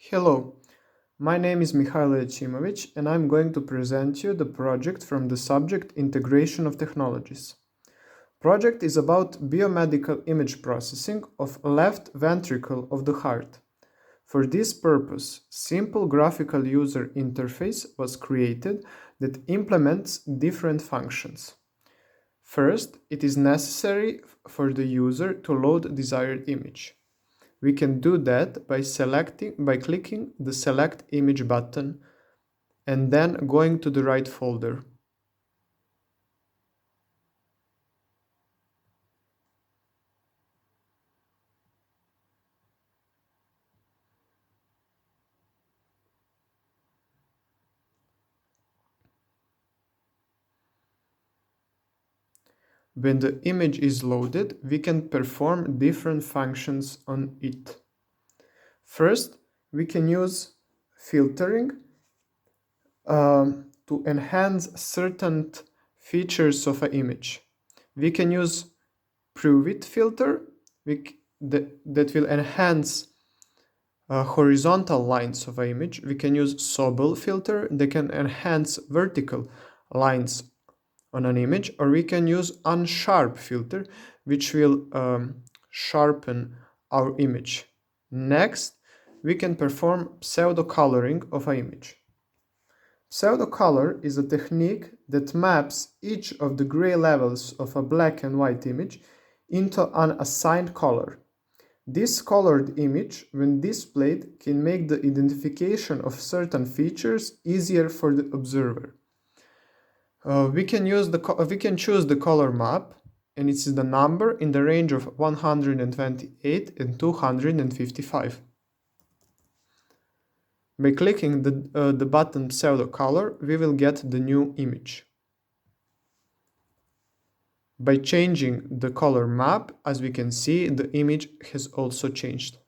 Hello, my name is Mihailo Jacimovic and I'm going to present you the project from the subject Integration of Technologies. Project is about biomedical image processing of left ventricle of the heart. For this purpose, simple graphical user interface was created that implements different functions. First, it is necessary for the user to load desired image. We can do that by clicking the Select Image button and then going to the right folder. When the image is loaded, we can perform different functions on it. First, we can use filtering to enhance certain features of an image. We can use Prove It filter that will enhance horizontal lines of an image. We can use Sobel filter that can enhance vertical lines on an image, or we can use Unsharp filter which will sharpen our image. Next, we can perform pseudo coloring of an image. Pseudo color is a technique that maps each of the gray levels of a black and white image into an assigned color. This colored image, when displayed, can make the identification of certain features easier for the observer. We can choose the color map, and it is the number in the range of 128 and 255. By clicking the button pseudo color, we will get the new image. By changing the color map, as we can see, the image has also changed.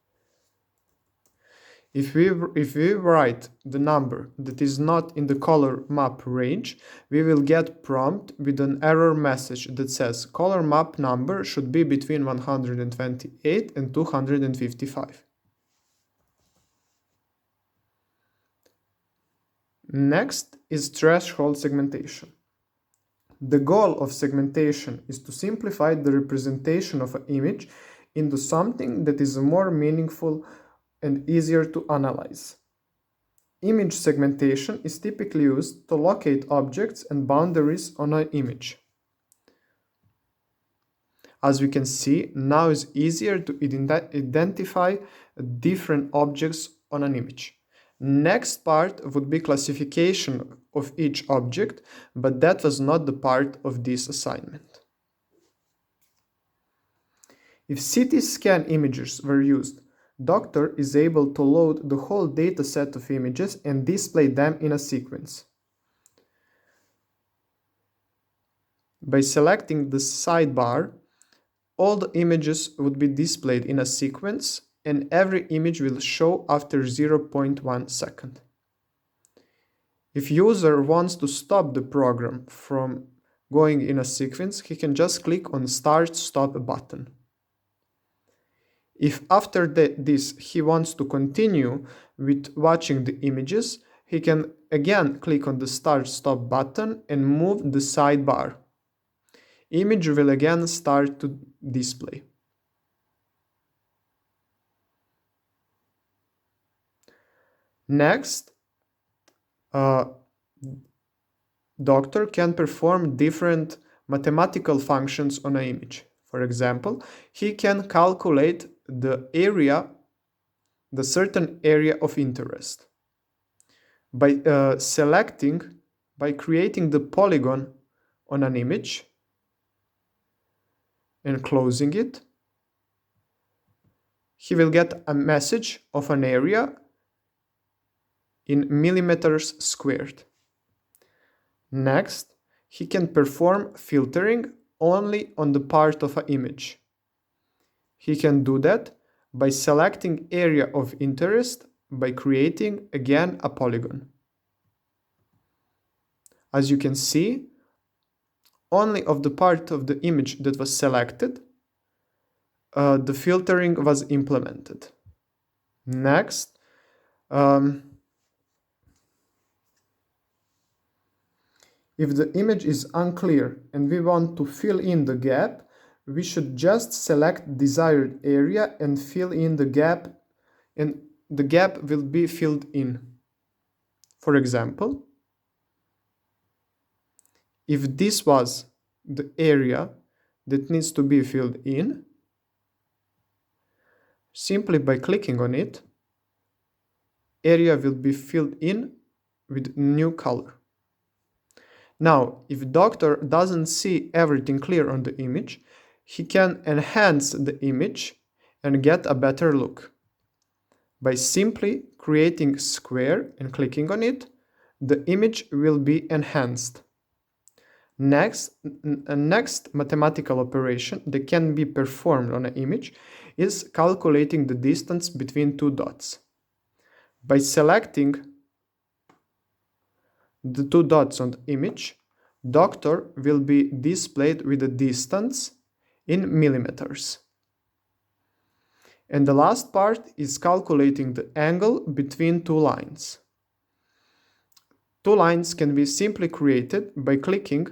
If we write the number that is not in the color map range, we will get prompt with an error message that says color map number should be between 128 and 255. Next is threshold segmentation. The goal of segmentation is to simplify the representation of an image into something that is more meaningful and easier to analyze. Image segmentation is typically used to locate objects and boundaries on an image. As we can see, now it's easier to identify different objects on an image. Next part would be classification of each object, but that was not the part of this assignment. If CT scan images were used, doctor is able to load the whole data set of images and display them in a sequence. By selecting the sidebar, all the images would be displayed in a sequence, and every image will show after 0.1 second. If user wants to stop the program from going in a sequence, he can just click on Start Stop button. If after this he wants to continue with watching the images, he can again click on the Start Stop button and move the sidebar. Image will again start to display. Next, doctor can perform different mathematical functions on an image. For example, he can calculate the certain area of interest. By creating the polygon on an image and closing it, he will get a message of an area in millimeters squared. Next, he can perform filtering only on the part of an image. He can do that by selecting area of interest by creating again a polygon. As you can see, only of the part of the image that was selected, the filtering was implemented. Next, Um, if the image is unclear and we want to fill in the gap, we should just select desired area and fill in the gap, and the gap will be filled in. For example, if this was the area that needs to be filled in, simply by clicking on it, area will be filled in with new color. Now, if doctor doesn't see everything clear on the image, he can enhance the image and get a better look. By simply creating a square and clicking on it, the image will be enhanced. Next mathematical operation that can be performed on an image is calculating the distance between two dots. By selecting the two dots on the image, doctor will be displayed with the distance in millimeters. And the last part is calculating the angle between two lines. Two lines can be simply created by clicking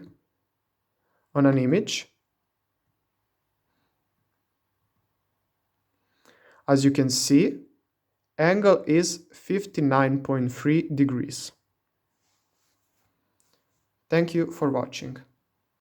on an image. As you can see, angle is 59.3 degrees. Thank you for watching.